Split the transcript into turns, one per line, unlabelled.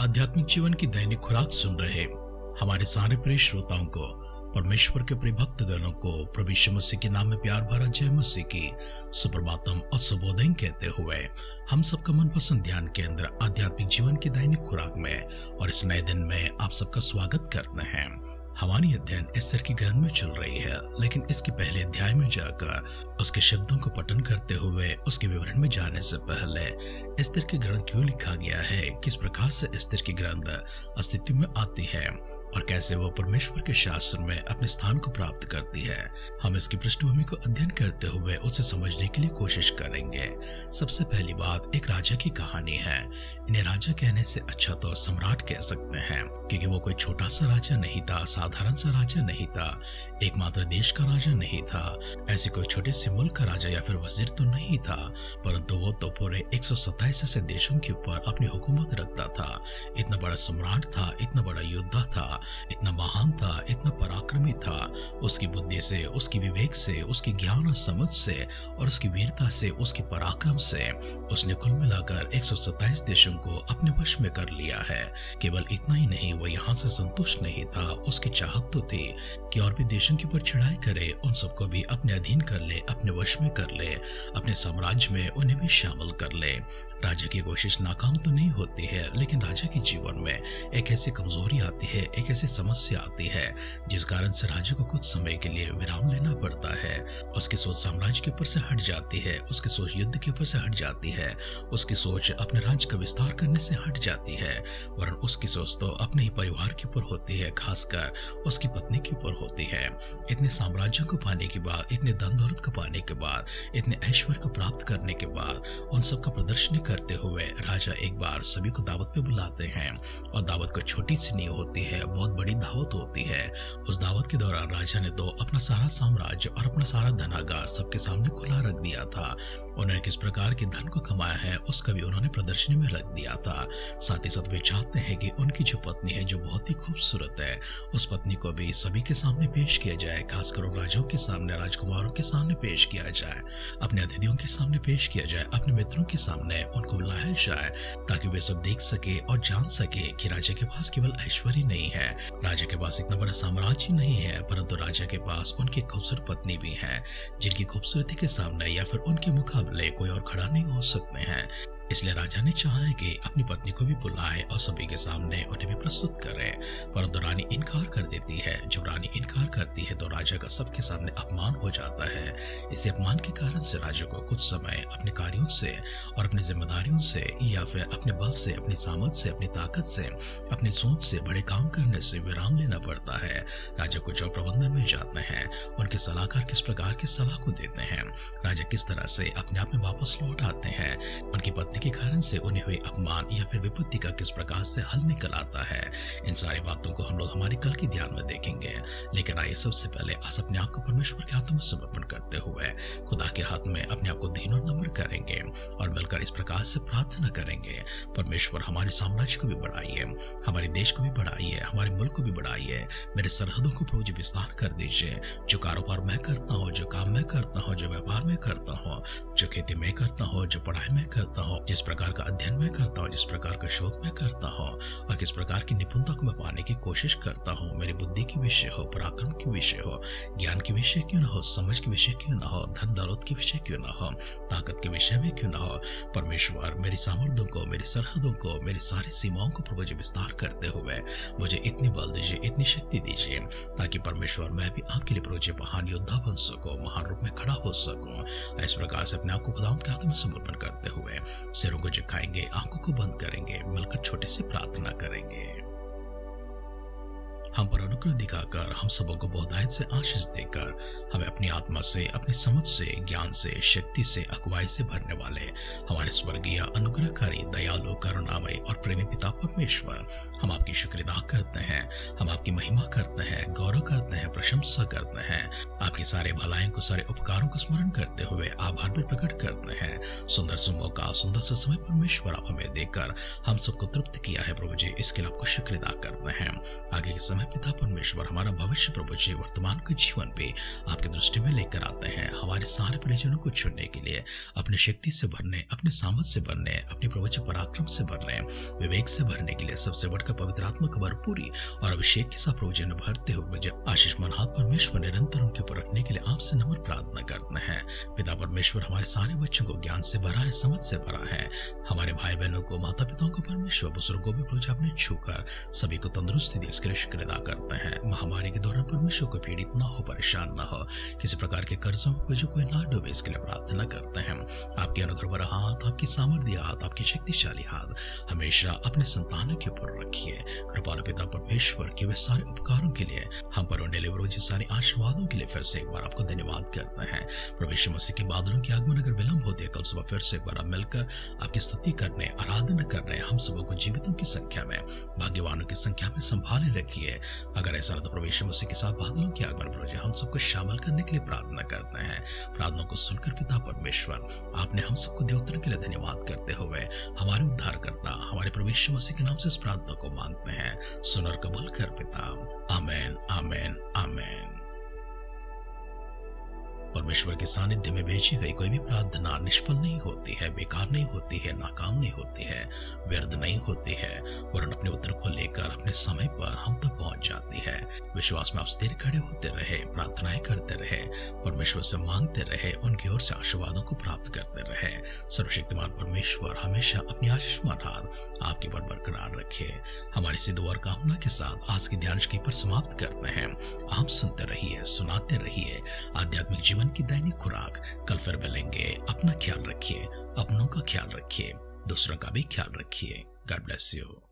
आध्यात्मिक जीवन की दैनिक खुराक सुन रहे हमारे सारे प्रिय श्रोताओं को, परमेश्वर के प्रिय भक्तगणों को प्रभु यीशु मसीह के नाम में प्यार भरा जय मसीह की सुप्रभातम और शुभोदय कहते हुए हम सबका मनपसंद ध्यान केंद्र आध्यात्मिक जीवन की दैनिक खुराक में और इस नए दिन में आप सबका स्वागत करते हैं। हमारी अध्ययन एस्तर की ग्रंथ में चल रही है, लेकिन इसके पहले अध्याय में जाकर उसके शब्दों को पठन करते हुए उसके विवरण में जाने से पहले एस्तर की ग्रंथ क्यों लिखा गया है, किस प्रकार से एस्तर की ग्रंथ अस्तित्व में आती है और कैसे वो परमेश्वर के शासन में अपने स्थान को प्राप्त करती है, हम इसकी पृष्ठभूमि को अध्ययन करते हुए उसे समझने के लिए कोशिश करेंगे। सबसे पहली बात एक राजा की कहानी है। इन्हें राजा कहने से अच्छा तो सम्राट कह सकते हैं, क्योंकि वो कोई छोटा सा राजा नहीं था, साधारण सा राजा नहीं था, एकमात्र देश का राजा नहीं था, ऐसे कोई छोटे से मुल्क का राजा या फिर वजीर तो नहीं था, परंतु वो तो पूरे 127 ऐसे देशों के ऊपर अपनी हुकूमत रखता था। इतना बड़ा सम्राट था, इतना बड़ा योद्धा था, इतना महान था, इतना पराक्रमी था। उसकी बुद्धि से, उसकी विवेक से, उसकी ज्ञान और समझ से और उसकी वीरता से, उसकी पराक्रम से उसने कुल मिलाकर 127 देशों को अपने वश में कर लिया है। केवल इतना ही नहीं, वो यहाँ से संतुष्ट नहीं था, उसकी चाहत तो थी कि और भी देशों के ऊपर चढ़ाई करे, उन सबको भी अपने अधीन कर ले, अपने वश में कर ले, अपने साम्राज्य में उन्हें भी शामिल कर ले। राजा की कोशिश नाकाम तो नहीं होती है, लेकिन राजा के जीवन में एक ऐसी कमजोरी आती है, एक ऐसी समस्या आती है जिस कारण से राजा को कुछ समय के लिए विराम लेना पड़ता है। उसकी सोच साम्राज्य के ऊपर से हट जाती है, उसकी सोच युद्ध के ऊपर से हट जाती है, उसकी सोच अपने राज्य का विस्तार करने से हट जाती है, वरन उसकी सोच तो अपने ही परिवार के ऊपर होती है, खासकर उसकी पत्नी के ऊपर होती है। इतने साम्राज्यों को पाने के बाद, इतने धन दौलत को पाने के बाद, इतने ऐश्वर्य को प्राप्त करने के बाद, उन सब का प्रदर्शन करते हुए राजा एक बार सभी को दावत पे बुलाते हैं, और दावत कोई छोटी सी नहीं होती है, बहुत बड़ी दावत होती है। उस दावत के दौरान राजा ने तो अपना सारा साम्राज्य और अपना सारा धनागार सबके सामने खुला रख दिया था। उन्होंने किस प्रकार के धन को कमाया है उसका भी उन्होंने प्रदर्शनी में रख दिया था। साथ ही साथ वे चाहते हैं कि उनकी जो पत्नी है, जो बहुत ही खूबसूरत है, उस पत्नी को भी सभी के सामने पेश किया जाए, खासकर उन राजाओं के सामने, राजकुमारों के सामने पेश किया जाए, अपने अतिथियों के सामने पेश किया जाए, अपने मित्रों के सामने उनको बुलाया जाए, ताकि वे सब देख सके और जान सके कि राजा के पास केवल ऐश्वर्य नहीं है, राजा के पास इतना बड़ा साम्राज्य नहीं है, परंतु राजा के पास उनकी खूबसूरत पत्नी भी है, जिनकी खूबसूरती के सामने या फिर उनके मुकाबले कोई और खड़ा नहीं हो सकते हैं। इसलिए राजा ने चाहा है कि अपनी पत्नी को भी बुलाए और सभी के सामने उन्हें भी प्रस्तुत करे, परंतु रानी इनकार कर देती है। जब रानी इनकार करती है तो राजा का सबके सामने अपमान हो जाता है। इस अपमान के कारण से राजा को कुछ समय अपने कार्यों से और अपनी जिम्मेदारियों से या फिर अपने बल से, अपनी सामर्थ से, अपनी ताकत से, अपनी सोच से बड़े काम करने से विराम लेना पड़ता है। राजा को जो प्रबंधन में जाते हैं, उनके सलाहकार किस प्रकार की सलाह को देते हैं, राजा किस तरह से अपने आप में वापस लौट आते हैं, उनकी पत्नी के कारण से उन्हें हुए अपमान या फिर विपत्ति का किस प्रकार से हल निकल आता है, इन सारी बातों को हम लोग हमारे कल के ध्यान में देखेंगे। लेकिन आइए सबसे पहले आज अपने आप को परमेश्वर के हाथों में समर्पण करते हुए खुदा के हाथ में अपने आप को दीन और नम्र करेंगे और मिलकर इस प्रकार से प्रार्थना करेंगे, परमेश्वर हमारे साम्राज्य को भी बढ़ाइए, हमारे देश को भी बढ़ाइए, हमारे मुल्क को भी बढ़ाइए, मेरे सरहदों को प्रभु जी विस्तार कर दीजिए। जो कारोबार मैं करता हूँ, जो काम मैं करता हूँ, जो व्यापार में करता हूँ, जो खेती में करता हूँ, जो पढ़ाई में करता हूँ, जिस प्रकार का अध्ययन मैं करता हूँ, जिस प्रकार का शोध मैं करता हूँ और किस प्रकार की निपुणता को मैं पाने की कोशिश करता हूँ, मेरी बुद्धि के विषय हो, पराक्रम के विषय हो, ज्ञान के विषय क्यों ना हो, समझ के विषय क्यों ना हो, धन दौलत के विषय क्यों ना हो, ताकत के विषय में क्यों ना हो, परमेश्वर मेरी सामर्थ्यों को, मेरी सरहदों को, मेरी सारी सीमाओं को प्रभु जी विस्तार करते हुए मुझे इतनी बल दीजिए, इतनी शक्ति दीजिए, ताकि परमेश्वर मैं भी आपके लिए प्रभु जी महान योद्धा बन सकूं, महान रूप में खड़ा हो सकूं। इस प्रकार से अपने आप को खुदावंद के हाथों में समर्पण करते हुए सिरों को झुकाएंगे, आंखों को बंद करेंगे, मिलकर छोटी सी प्रार्थना करेंगे। हम पर अनुग्रह दिखाकर, हम सबों को बहुतायत से आशीष देकर, हमें अपनी आत्मा से, अपनी समझ से, ज्ञान से, शक्ति से, अगुवाई से भरने वाले हमारे स्वर्गीय अनुग्रहकारी, दयालु, करुणामय और प्रेमी पिता परमेश्वर, हम आपकी शुक्र अदा करते हैं, हम आपकी महिमा करते हैं, गौरव करते हैं, प्रशंसा करते हैं, आपके सारे भलाइयों को, सारे उपकारों को स्मरण करते हुए आभार भी प्रकट करते हैं। सुंदर सा मौका, सुंदर सा समय परमेश्वर आप हमें देकर हम सबको तृप्त किया है प्रभु जी, इसके लिए आपको शुक्र अदा करते हैं। आगे के समय समय पिता परमेश्वर हमारा भविष्य प्रभु जी वर्तमान के जीवन पे आपकी दृष्टि में लेकर आते हैं। हमारे सारे परिजनों को चुनने के लिए, अपनी शक्ति से भरने, अपने सामर्थ से भरने, अपने प्रभु जी पराक्रम से भरने, विवेक से भरने के लिए, सबसे बढ़कर पवित्र आत्मा की भरपूरी और अभिषेक के साथ प्रभु जी ने भरते हुए मुझे आशीषमान हाथ परमेश्वर निरंतर उनके ऊपर रखने के लिए आपसे नम्र प्रार्थना करते हैं। पिता परमेश्वर हमारे सारे बच्चों को ज्ञान से भरा है, समझ से भरा है। हमारे भाई बहनों को, माता पिताओं को परमेश्वर, बुजुर्गों को भी प्रभु जी आपने छूकर सभी को तंदुरुस्ती दी, इसके लिए शुक्र अदा करते हैं। महामारी के दौरान परमेश्वर को पीड़ित ना हो, परेशान ना हो, किसी प्रकार के कर्जों में जो कोई ना डूबे, इसके लिए प्रार्थना करते हैं। आपके अनुग्रह भरा हाथ, आपकी सामर्थ्य हाथ, आपकी शक्तिशाली हाथ हमेशा अपने संतानों के ऊपर रखिए। कृपालु पिता परमेश्वर के वे सारे उपकारों के लिए, हम पर होने वाले जी सारे आशीर्वादों के लिए फिर से एक बार आपको धन्यवाद करते हैं। प्रभु यीशु मसीह के बादलों की आगमन अगर विलंब होती है, कल सुबह फिर से एक बार मिलकर आपकी स्तुति करने, आराधना करने, हम सबों को जीवितों की संख्या में, भाग्यवानों की संख्या में संभाले रखिए। अगर ऐसा ना तो प्रभु यीशु मसीह के साथ बादलों की आगमन प्रभु जी हम सबको शामिल करने के लिए प्रार्थना करते हैं। प्रार्थना को सुनकर पिता परमेश्वर आपने हम सबको देवोत्तर के लिए धन्यवाद करते हुए हमारे उद्धारकर्ता हमारे प्रभु यीशु मसीह के नाम से इस प्रार्थना को मांगते हैं। सुन और कबूल कर पिता। आमेन, आमेन, आमेन। परमेश्वर के सानिध्य में भेजी गई कोई भी प्रार्थना निष्फल नहीं होती है, बेकार नहीं होती है, नाकाम नहीं होती है, व्यर्थ नहीं होती है, वरन अपने उत्तर को लेकर अपने समय पर हम तक पहुंच जाती है। विश्वास में आप स्थिर खड़े होते रहे, प्रार्थनाएं करते रहे, परमेश्वर से मांगते रहे, उनकी ओर से आशीर्वादों को प्राप्त करते रहे। सर्वशक्तिमान परमेश्वर हमेशा अपनी आशीषमान हाथ आपके पर बरकरार रखे। हमारी सी दुआ और कामना के साथ आज की ध्यान की पर समाप्त करते हैं। आप सुनते रहिए, सुनाते रहिए आध्यात्मिक जीवन की दैनिक खुराक। कल फिर मिलेंगे। अपना ख्याल रखिए, अपनों का ख्याल रखिए, दूसरों का भी ख्याल रखिए। God bless you.